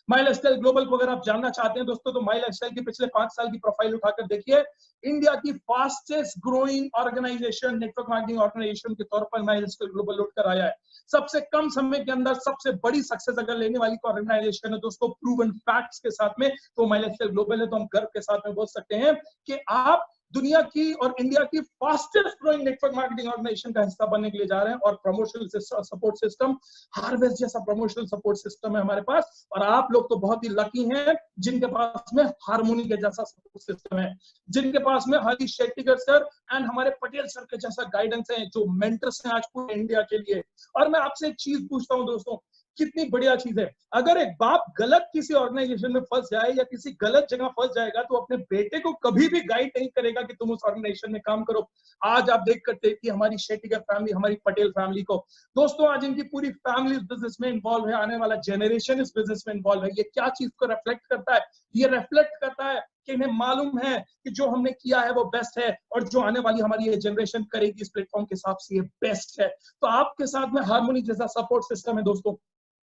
माइलस्टाइल ग्लोबल को अगर आप जानना चाहते हैं दोस्तों तो माइलस्टाइल की पिछले 5 साल की प्रोफाइल उठाकर देखिए। इंडिया की fastest growing organisation, network marketing organisation के तौर पर माइलस्टाइल ग्लोबल उठकर आया है। सबसे कम समय के अंदर सबसे बड़ी सक्सेस अगर लेने वाली ऑर्गेनाइजेशन है दोस्तों प्रूवन फैक्ट्स के साथ में, तो माइलस्टाइल ग्लोबल है। तो हम गर्व के साथ में बोल सकते हैं कि आप दुनिया की और इंडिया की fastest growing network marketing organisation का हिस्सा बनने के लिए जा रहे हैं। और प्रमोशनल सपोर्ट सिस्टम, हार्वेस्ट जैसा प्रमोशनल सपोर्ट सिस्टम है हमारे पास। और आप लोग तो बहुत ही लकी हैं जिनके पास में हार्मोनी के जैसा सपोर्ट सिस्टम है, जिनके पास में हरीश शेट्टीकर सर एंड हमारे पटेल सर के जैसा गाइडेंस है, जो मेंटर्स हैं आज पूरे इंडिया के लिए। और मैं आपसे एक चीज पूछता हूं दोस्तों, कितनी बढ़िया चीज है, अगर एक बाप गलत किसी ऑर्गेनाइजेशन में फंस जाए या किसी गलत जगह फंस जाएगा तो अपने बेटे को कभी भी गाइड नहीं करेगा कि तुम उस ऑर्गेनाइजेशन में काम करो। आज आप देख करते कि हमारी शेट्टीकर फैमिली, हमारी पटेल फैमिली को दोस्तों आज इनकी पूरी फैमिली इस बिजनेस में इन्वॉल्व है, आने वाला जनरेशन इस बिजनेस में इन्वॉल्व है। ये क्या चीज को रिफ्लेक्ट करता है? ये रिफ्लेक्ट करता है कि इन्हें मालूम है कि जो हमने किया है वो बेस्ट है और जो आने वाली हमारी ये जनरेशन करेगी इस प्लेटफॉर्म के हिसाब से ये बेस्ट है। तो आपके साथ में हार्मोनी जैसा सपोर्ट सिस्टम है दोस्तों।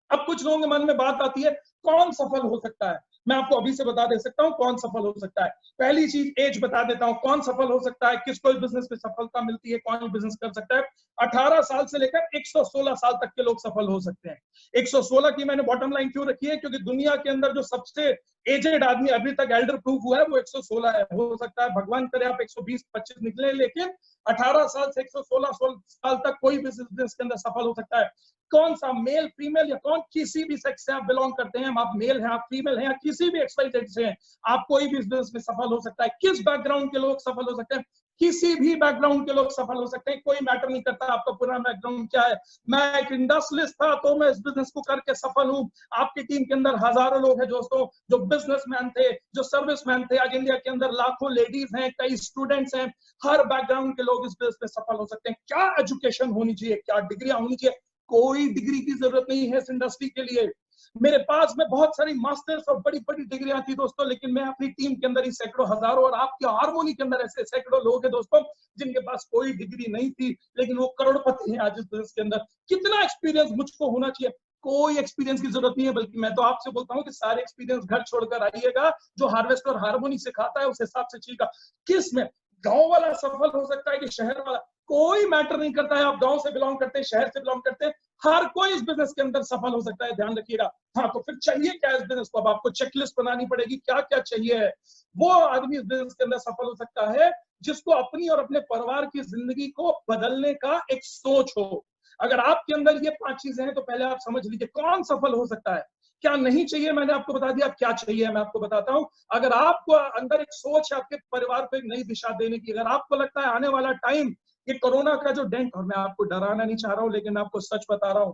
अब कुछ लोगों के मन में बात आती है कौन सफल हो सकता है? मैं आपको अभी से बता दे सकता हूं कौन सफल हो सकता है। पहली चीज एज बता देता हूं, कौन सफल हो सकता है, किसको इस बिजनेस में सफलता मिलती है, कौन बिजनेस कर सकता है। 18 साल से लेकर 116 साल तक के लोग सफल हो सकते हैं। 116 की मैंने बॉटम लाइन क्यों रखी है? क्योंकि दुनिया के अंदर जो सबसे एजेड आदमी अभी तक एल्डर प्रूफ हुआ है वो 116 है। हो सकता है भगवान करे आप 120-25 निकले, लेकिन 18 साल से 116 साल तक कोई भी बिजनेस के अंदर सफल हो सकता है। कौन सा, मेल फीमेल या कौन, किसी भी सेक्स से आप बिलोंग करते हैं, आप मेल हैं, आप फीमेल हैं, या किसी भी XYZ से हैं, आप कोई भी बिजनेस में सफल हो सकता है। किस बैकग्राउंड के लोग सफल हो सकते हैं? किसी भी बैकग्राउंड के लोग सफल हो सकते हैं, कोई मैटर नहीं करता आपका पुराना बैकग्राउंड क्या है। मैं एक इंडस्ट्रियलिस्ट था तो मैं इस बिजनेस को करके सफल हूं। आपकी टीम के अंदर हजारों लोग हैं दोस्तों जो बिजनेसमैन थे, जो सर्विसमैन थे। आज इंडिया के अंदर लाखों लेडीज हैं, कई स्टूडेंट्स हैं, हर बैकग्राउंड के लोग इस बिजनेस में सफल हो सकते हैं। क्या एजुकेशन होनी चाहिए, क्या डिग्रियां होनी चाहिए? कोई डिग्री की जरूरत नहीं है इस इंडस्ट्री के लिए। मेरे पास में बहुत सारी मास्टर्स और बड़ी बड़ी डिग्रियां थी दोस्तों, लेकिन मैं अपनी टीम के अंदर ही सैकड़ों हजारों, और आपके हार्मोनी के अंदर ऐसे सैकड़ों लोग हैं दोस्तों जिनके पास कोई डिग्री नहीं थी, लेकिन वो करोड़पति हैं आज इस बिजनेस के अंदर। कितना एक्सपीरियंस मुझको होना चाहिए? कोई एक्सपीरियंस की जरूरत नहीं है, बल्कि मैं तो आपसे बोलता हूँ कि सारे एक्सपीरियंस घर छोड़कर आइएगा। जो हार्वेस्ट और हार्मोनी सिखाता है उस हिसाब से चाहिएगा। किस में गांव वाला सफल हो सकता है कि शहर वाला, कोई मैटर नहीं करता है। आप गांव से बिलोंग करते हैं, शहर से बिलोंग करते हैं, हर कोई इस बिजनेस के अंदर सफल हो सकता है, ध्यान रखिएगा। हाँ, तो फिर चाहिए क्या इस बिजनेस को? अब आपको चेकलिस्ट बनानी पड़ेगी, क्या क्या चाहिए है। वो आदमी इस बिजनेस के अंदर सफल हो सकता है जिसको अपनी और अपने परिवार की जिंदगी को बदलने का एक सोच हो। अगर आपके अंदर ये 5 चीजें हैं तो पहले आप समझ लीजिए कौन सफल हो सकता है। क्या नहीं चाहिए मैंने आपको बता दिया, क्या चाहिए मैं आपको बताता हूं। अगर आपको अंदर एक सोच है आपके परिवार को एक नई दिशा देने की, अगर आपको लगता है आने वाला टाइम, ये कोरोना का जो डेंट, और मैं आपको डराना नहीं चाह रहा हूं लेकिन मैं आपको सच बता रहा हूं,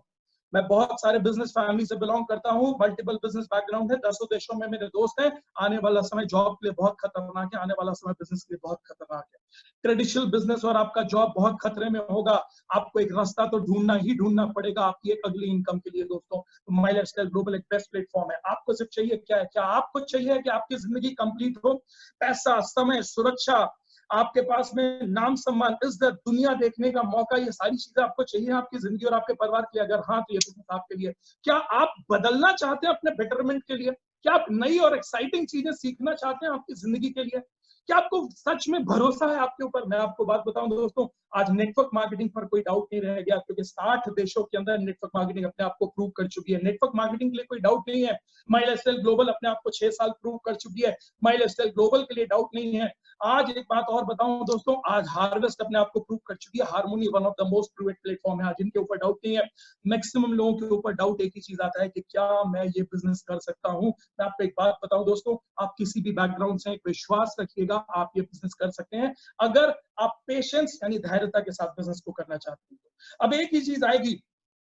मैं बहुत सारे बिजनेस फैमिली से बिलोंग करता हूं, मल्टीपल बिजनेस बैकग्राउंड है, 10 देशों में मेरे दोस्त हैं। आने वाला समय जॉब के लिए बहुत खतरनाक है, आने वाला समय बिजनेस के लिए बहुत खतरनाक है। ट्रेडिशनल बिजनेस और आपका जॉब बहुत खतरे में होगा। आपको एक रास्ता तो ढूंढना ही ढूंढना पड़ेगा आपकी एक अगली इनकम के लिए दोस्तों। माई लाइफस्टाइल ग्लोबल एक बेस्ट प्लेटफॉर्म है। आपको सिर्फ चाहिए क्या है? क्या आपको चाहिए कि आपकी जिंदगी कंप्लीट हो? पैसा, समय, सुरक्षा, आपके पास में नाम, सम्मान, इज्जत, दुनिया देखने का मौका, ये सारी चीजें आपको चाहिए आपकी जिंदगी और आपके परिवार के लिए? अगर हाँ, तो ये बिजनेस आपके लिए। क्या आप बदलना चाहते हैं अपने बेटरमेंट के लिए? क्या आप नई और एक्साइटिंग चीजें सीखना चाहते हैं आपकी जिंदगी के लिए? क्या आपको सच में भरोसा है आपके ऊपर? मैं आपको बात बताऊं दोस्तों, आज नेटवर्क मार्केटिंग पर कोई डाउट नहीं रह गया, क्योंकि 60 देशों के अंदर नेटवर्क मार्केटिंग अपने आप को प्रूव कर चुकी है। नेटवर्क मार्केटिंग के लिए कोई डाउट नहीं है। माई लाइफस्टाइल ग्लोबल अपने आप को 6 साल प्रूव कर चुकी है। माई लाइफस्टाइल ग्लोबल के लिए डाउट नहीं है। आज एक बात और बताऊं दोस्तों, आज हार्वेस्ट अपने आप को प्रूव कर चुकी है। Harmony one of the most proved platform है आज, इनके ऊपर डाउट नहीं है। मैक्सिमम लोगों के ऊपर डाउट एक ही चीज आता है कि क्या मैं ये बिजनेस कर सकता हूं। मैं आपको एक बात बताऊं दोस्तों, आप किसी भी बैकग्राउंड से एक विश्वास रखिएगा, आप ये बिजनेस कर सकते हैं अगर आप पेशेंस यानी धैर्यता के साथ बिजनेस को करना चाहते हैं। अब एक ही चीज आएगी,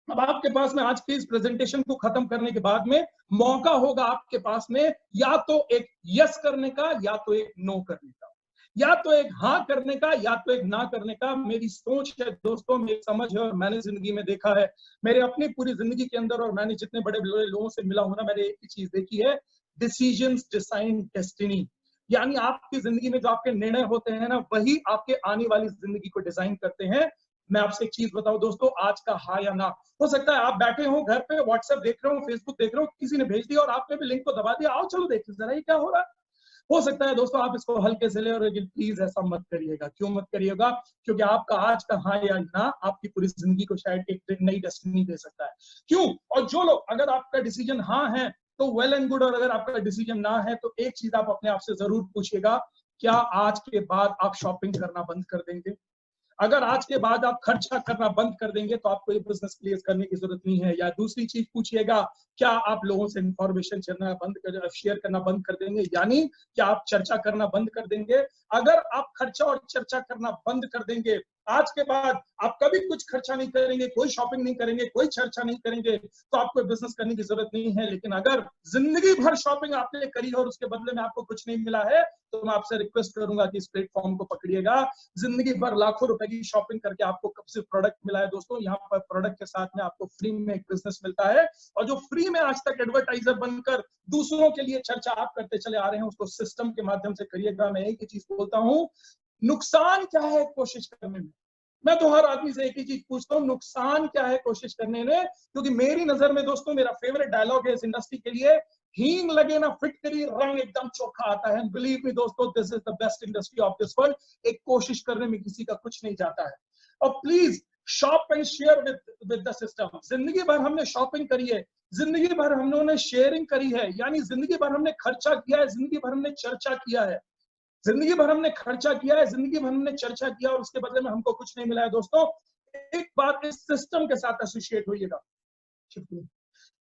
अब आपके पास में आज के इस प्रेजेंटेशन को खत्म करने के बाद में मौका होगा आपके पास में या तो एक यस करने का, या तो एक नो करने का, या तो एक हाँ करने का, या तो एक ना करने का। मेरी सोच है दोस्तों, मेरी समझ है, और मैंने जिंदगी में देखा है, मेरे अपनी पूरी जिंदगी के अंदर, और मैंने जितने बड़े बड़े लोगों से मिला हूं ना, मैंने एक ही चीज देखी है, डिसीजंस डिसाइड डेस्टिनी। यानी आपकी जिंदगी में जो आपके निर्णय होते हैं ना, वही आपके आने वाली जिंदगी को डिजाइन करते हैं। मैं आपसे एक चीज बताऊं दोस्तों, आज का हाँ या ना, हो सकता है आप बैठे हो घर पे, व्हाट्सएप देख रहे हो, फेसबुक देख रहे हो, किसी ने भेज दिया और आपने भी लिंक को दबा दिया, आओ चलो देखिए जरा ये क्या हो रहा है। हो सकता है दोस्तों आप इसको हल्के से ले, और लेकिन प्लीज ऐसा मत करिएगा। क्यों मत करिएगा? क्योंकि आपका आज का हाँ या ना आपकी पूरी जिंदगी को शायद एक नई डेस्टिनी दे सकता है। क्यों? और जो लोग, अगर आपका डिसीजन हाँ है तो वेल एंड गुड, और अगर आपका डिसीजन ना है तो एक चीज आप अपने आप से जरूर पूछिएगा, क्या आज के बाद आप शॉपिंग करना बंद कर देंगे? अगर आज के बाद आप खर्चा करना बंद कर देंगे तो आपको ये बिजनेस क्लियर करने की जरूरत नहीं है। या दूसरी चीज पूछिएगा, क्या आप लोगों से इंफॉर्मेशन शेयर करना बंद कर देंगे? यानी क्या आप चर्चा करना बंद कर देंगे? अगर आप खर्चा और चर्चा करना बंद कर देंगे, आज के बाद आप कभी कुछ खर्चा नहीं करेंगे, कोई शॉपिंग नहीं करेंगे, कोई चर्चा नहीं करेंगे, तो आपको बिजनेस करने की जरूरत नहीं है। लेकिन अगर जिंदगी भर शॉपिंग आपने करी और उसके बदले में आपको कुछ नहीं मिला है, तो मैं आपसे रिक्वेस्ट करूंगा कि इस प्लेटफॉर्म को पकड़िएगा। जिंदगी भर लाखों रुपए की शॉपिंग करके आपको कब से प्रोडक्ट मिला है दोस्तों? यहाँ पर प्रोडक्ट के साथ में आपको फ्री में एक बिजनेस मिलता है, और जो फ्री में आज तक एडवर्टाइजर बनकर दूसरों के लिए चर्चा आप करते चले आ रहे हैं, उसको सिस्टम के माध्यम से करिएगा। मैं एक ही चीज बोलता हूँ, नुकसान क्या है कोशिश करने में? मैं तो हर आदमी से एक ही चीज पूछता हूँ, नुकसान क्या है कोशिश करने में? क्योंकि मेरी नजर में दोस्तों, मेरा फेवरेट डायलॉग है इस इंडस्ट्री के लिए, हींग लगे ना फिटकरी, रंग एकदम चोखा आता है। बिलीव मी दोस्तों, this is the best industry of this world. एक कोशिश करने में किसी का कुछ नहीं जाता है। और please shop and share with the system. जिंदगी भर हमने शॉपिंग करी है, जिंदगी भर हमने शेयरिंग करी है, यानी जिंदगी भर हमने खर्चा किया है, जिंदगी भर हमने चर्चा किया है, जिंदगी भर हमने खर्चा किया है, जिंदगी भर हमने चर्चा किया, और उसके बदले में हमको कुछ नहीं मिला है दोस्तों। एक बार इस सिस्टम के साथ एसोसिएट होइएगा।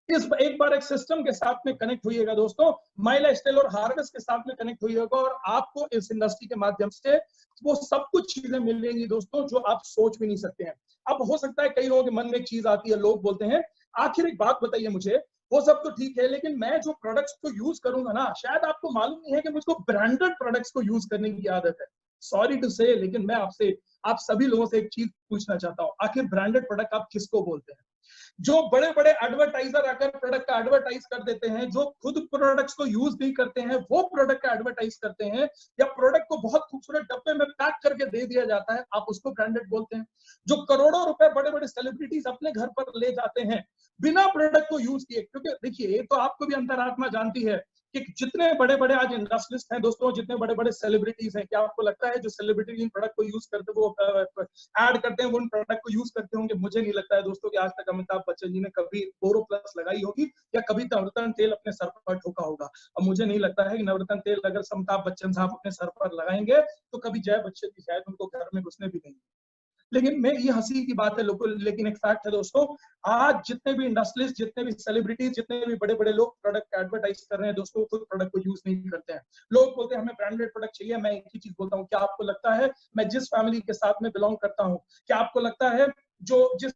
इस एक बार एक सिस्टम के साथ में कनेक्ट हुईएगा दोस्तों, माई लाइफस्टाइल और हार्वेस्ट के साथ में कनेक्ट हुईएगा, और आपको इस इंडस्ट्री के माध्यम से वो सब कुछ चीजें मिलेंगी दोस्तों जो आप सोच भी नहीं सकते हैं। अब हो सकता है कई लोगों के मन में एक चीज आती है, लोग बोलते हैं आखिर एक बात बताइए मुझे, वो सब तो ठीक है लेकिन मैं जो प्रोडक्ट्स को यूज करूंगा ना, शायद आपको मालूम नहीं है कि मुझको ब्रांडेड प्रोडक्ट्स को यूज करने की आदत है। सॉरी टू से, लेकिन मैं आपसे, आप सभी लोगों से एक चीज पूछना चाहता हूं, आखिर ब्रांडेड प्रोडक्ट आप किसको बोलते हैं? जो बड़े बड़े एडवर्टाइजर आकर प्रोडक्ट का एडवर्टाइज कर देते हैं, जो खुद प्रोडक्ट्स को यूज नहीं करते हैं वो प्रोडक्ट का एडवर्टाइज करते हैं, या प्रोडक्ट को बहुत खूबसूरत डब्बे में पैक करके दे दिया जाता है, आप उसको ब्रांडेड बोलते हैं। जो करोड़ों रुपए बड़े बड़े सेलिब्रिटीज अपने घर पर ले जाते हैं बिना प्रोडक्ट को यूज किए, क्योंकि देखिए ये तो आपको भी अंतरात्मा जानती है कि जितने बड़े बड़े आज इंडस्ट्रियलिस्ट हैं दोस्तों, जितने बड़े बड़े सेलिब्रिटीज हैं, क्या आपको लगता है जो सेलिब्रिटी इन प्रोडक्ट को यूज करते वो ऐड करते हैं वो उन प्रोडक्ट को यूज करते होंगे? मुझे नहीं लगता है दोस्तों कि आज तक अमिताभ बच्चन जी ने कभी बोरो प्लस लगाई होगी या कभी नवरत्न तेल अपने सर पर ठोका होगा। और मुझे नहीं लगता है कि नवरत्न तेल अगर अमिताभ बच्चन साहब अपने सर पर लगाएंगे तो कभी जय बच्चन जी शायद उनको घर में घुसने भी नहीं। लेकिन मैं, ये हंसी की बात है लोगों, लेकिन एक फैक्ट है दोस्तों, आज जितने भी इंडस्ट्रियलिस्ट, जितने भी सेलिब्रिटीज, जितने भी बड़े बड़े लोग प्रोडक्ट एडवर्टाइज कर रहे हैं दोस्तों, खुद प्रोडक्ट को यूज नहीं करते हैं। लोग बोलते हैं हमें ब्रांडेड प्रोडक्ट चाहिए। मैं एक ही चीज बोलता हूँ, क्या आपको लगता है, मैं जिस फैमिली के साथ में बिलोंग करता हूँ, क्या आपको लगता है जो जिस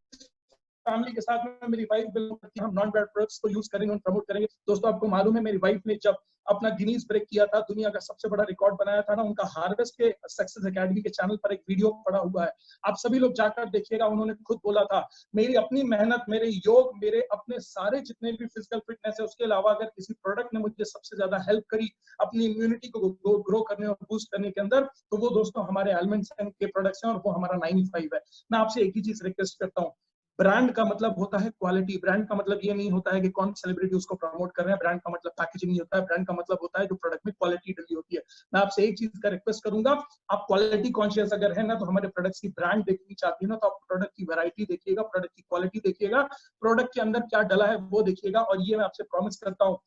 फैमिली के साथ में मेरी वाइफ बिलोंग करती है, हम नॉन ब्रांड प्रोडक्ट्स को यूज करेंगे और प्रमोट करेंगे? दोस्तों आपको मालूम है मेरी वाइफ ने जब अपना गिनीज ब्रेक किया था, दुनिया का सबसे बड़ा रिकॉर्ड बनाया था ना, उनका हार्वेस्ट के सक्सेस एकेडमी के चैनल पर एक वीडियो पड़ा हुआ है, आप सभी लोग जाकर देखिएगा। उन्होंने खुद बोला था, मेरी अपनी मेहनत, मेरे योग, मेरे अपने सारे जितने भी फिजिकल फिटनेस है, उसके अलावा अगर किसी प्रोडक्ट ने मुझे सबसे ज्यादा हेल्प करी अपनी इम्यूनिटी को ग्रो करने और बूस्ट करने के अंदर, तो वो दोस्तों हमारे एलिमेंट्स के प्रोडक्ट्स हैं, और वो हमारा 95 है। मैं आपसे एक ही चीज रिक्वेस्ट करता हूँ, ब्रांड का मतलब होता है क्वालिटी। ब्रांड का मतलब ये नहीं होता है कि कौन सेलिब्रिटी उसको प्रमोट कर रहे हैं। ब्रांड का मतलब पैकेजिंग नहीं होता है। ब्रांड का मतलब होता है जो प्रोडक्ट में क्वालिटी डली होती है। मैं आपसे एक चीज का रिक्वेस्ट करूंगा, आप क्वालिटी कॉन्शियस अगर है ना, तो हमारे प्रोडक्ट्स की ब्रांड देखनी चाहती है ना, तो आप प्रोडक्ट की वैरायटी देखिएगा, प्रोडक्ट की क्वालिटी देखिएगा, प्रोडक्ट के अंदर क्या डला है वो देखिएगा। और ये मैं आपसे प्रॉमिस करता हूँ,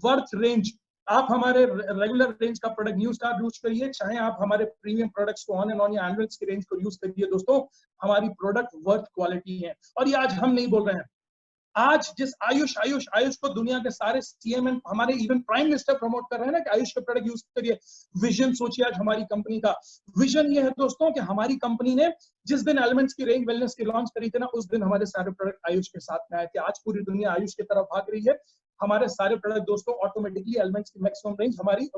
वर्थ रेंज, आप हमारे रेगुलर रेंज का प्रोडक्ट न्यू स्टार यूज करिए, चाहे आप हमारे प्रीमियम प्रोडक्ट्स को ऑन एंड ऑन या एनुअल्स की रेंज को यूज करिए दोस्तों, हमारी प्रोडक्ट वर्थ क्वालिटी है। और ये आज हम नहीं बोल रहे हैं, आज जिस आयुष आयुष आयुष को दुनिया के सारे सीएम एंड हमारे इवन प्राइम मिनिस्टर प्रमोट कर रहे हैं ना कि आयुष के प्रोडक्ट यूज करिए, विजन सोचिए आज हमारी कंपनी का। विजन ये है दोस्तों कि हमारी कंपनी ने जिस दिन एलिमेंट्स की रेंज वेलनेस की लॉन्च करी थी ना, उस दिन हमारे सारे प्रोडक्ट आयुष के साथ में आए थे। आज पूरी दुनिया आयुष की तरफ भाग रही है। हमारे सारे प्रोडक्ट दोस्तों ऑटोमेटिकली एलिमेंट्स की मैक्सिमम रेंज हमारी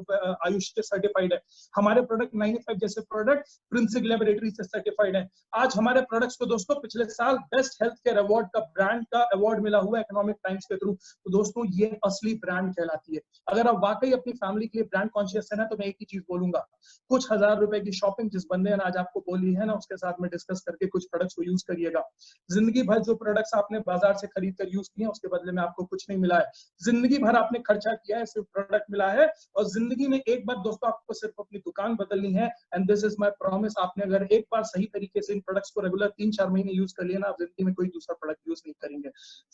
आयुष से सर्टिफाइड है। हमारे प्रोडक्ट 95 जैसे प्रोडक्ट प्रिंसिक लेबोरेटरी से सर्टिफाइड है। आज हमारे प्रोडक्ट्स को दोस्तों पिछले साल बेस्ट हेल्थ केयर अवार्ड का ब्रांड का अवार्ड मिला हुआ है इकोनॉमिक टाइम्स के थ्रू। तो दोस्तों ये असली ब्रांड कहलाती है। अगर आप वाकई अपनी फैमिली के लिए ब्रांड कॉन्शियस है ना, तो मैं एक ही चीज बोलूंगा, कुछ हजार रुपए की शॉपिंग जिस बंदे ने आज आपको बोली है ना, उसके साथ में डिस्कस करके कुछ प्रोडक्ट्स को यूज करिएगा। जिंदगी भर जो प्रोडक्ट्स आपने बाजार से खरीद कर यूज किए, उसके बदले में आपको कुछ नहीं मिला है। जिंदगी भर आपने खर्चा किया है, सिर्फ प्रोडक्ट मिला है। और जिंदगी में एक बार दोस्तों आपको सिर्फ अपनी दुकान बदलनी है, and this is my promise. आपने अगर एक बार सही तरीके से इन प्रोडक्ट्स को रेगुलर 3-4 महीने यूज कर लिया ना, आप जिंदगी में कोई दूसरा प्रोडक्ट यूज नहीं करेंगे।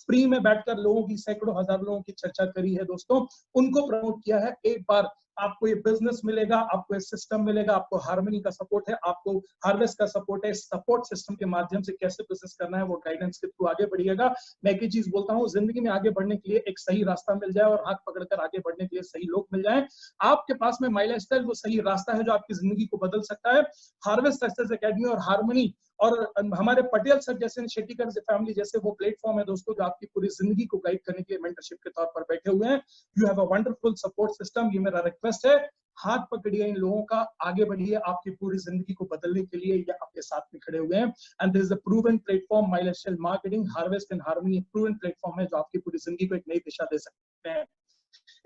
फ्री में बैठकर लोगों की, सैकड़ों हजार लोगों की चर्चा करी है दोस्तों, उनको प्रमोट किया है। एक बार आपको ये बिजनेस मिलेगा, आपको ये सिस्टम मिलेगा, आपको हार्मनी का सपोर्ट है, आपको हार्वेस्ट का सपोर्ट है। सपोर्ट सिस्टम के माध्यम से कैसे बिजनेस करना है वो गाइडेंस के थ्रू आगे बढ़िएगा। मैं एक ही चीज बोलता हूँ, जिंदगी में आगे बढ़ने के लिए एक सही रास्ता मिल जाए और हाथ पकड़कर आगे बढ़ने के लिए सही लोग मिल जाएं। आपके पास में माई लाइफस्टाइल वो सही रास्ता है जो आपकी जिंदगी को बदल सकता है। हार्वेस्ट सक्सेस एकेडमी और हार्मनी और हमारे पटेल सर जैसे, शेट्टीकर फैमिली जैसे वो प्लेटफॉर्म है दोस्तों जो आपकी पूरी जिंदगी को गाइड करने के लिए मेंटरशिप के तौर पर बैठे हुए हैं। You have a wonderful support system. ये मेरा रिक्वेस्ट है, हाथ पकड़िए इन लोगों का, आगे बढ़िए। आपकी पूरी जिंदगी को बदलने के लिए ये आपके साथ में खड़े हुए हैं। And this is a proven platform, my lifestyle marketing, harvest and harmony एक प्रूवन प्लेटफॉर्म है जो आपकी पूरी जिंदगी को एक नई दिशा दे सकते हैं।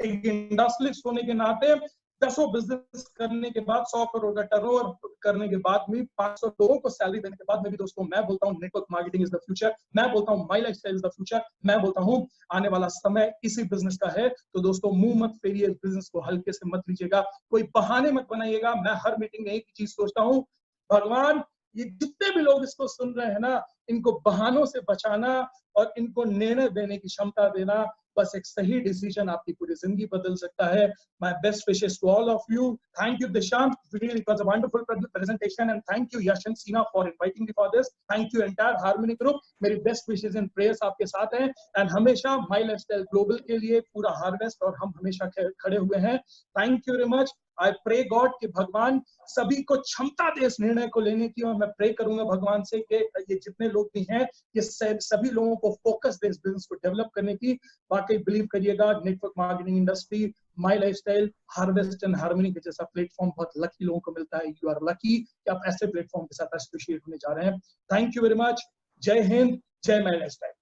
एक इंडस्ट्रियलिस्ट होने के नाते 10 बिजनेस करने के बाद, 100 करोड़ का टर्नओवर करने के बाद भी, 500 लोगों को सैलरी देने के बाद में भी दोस्तों मैं बोलता हूँ network marketing is the future. मैं बोलता हूँ माई लाइफस्टाइल इज द फ्यूचर। मैं बोलता हूँ आने वाला समय इसी बिजनेस का है। तो दोस्तों मुंह मत फेरिए, इस बिजनेस को हल्के से मत लीजिएगा, कोई बहाने मत बनाइएगा। मैं हर मीटिंग में एक ही चीज सोचता हूँ, भगवान ये जितने भी लोग इसको सुन रहे हैं ना, इनको बहानों से बचाना और इनको निर्णय देने की क्षमता देना। बस एक सही डिसीजन आपकी पूरी जिंदगी बदल सकता है। My best wishes to all of you. Thank you Dishant, really it was a wonderful presentation and thank you Yash and Sina for inviting me for this. Thank you entire Harmony group. मेरी best wishes and prayers आपके साथ हैं and हमेशा my lifestyle global के लिए पूरा harvest और हम हमेशा खड़े हुए हैं। Thank you very much. I pray God कि भगवान सभी को क्षमता दे इस निर्णय को लेने की, और मैं प्रे करूंगा भगवान से कि ये जितने लोग भी हैं ये सभी लोगों को फोकस दे इस बिजनेस को डेवलप करने की। वाकई बिलीव करिएगा, network marketing industry, my lifestyle, harvest and harmony के जैसा प्लेटफॉर्म बहुत लकी लोगों को मिलता है। यू आर लकी कि आप ऐसे प्लेटफॉर्म के साथ एसोसिएट होने जा रहे हैं। Thank you very much. जय हिंद, जय माय लाइफस्टाइल।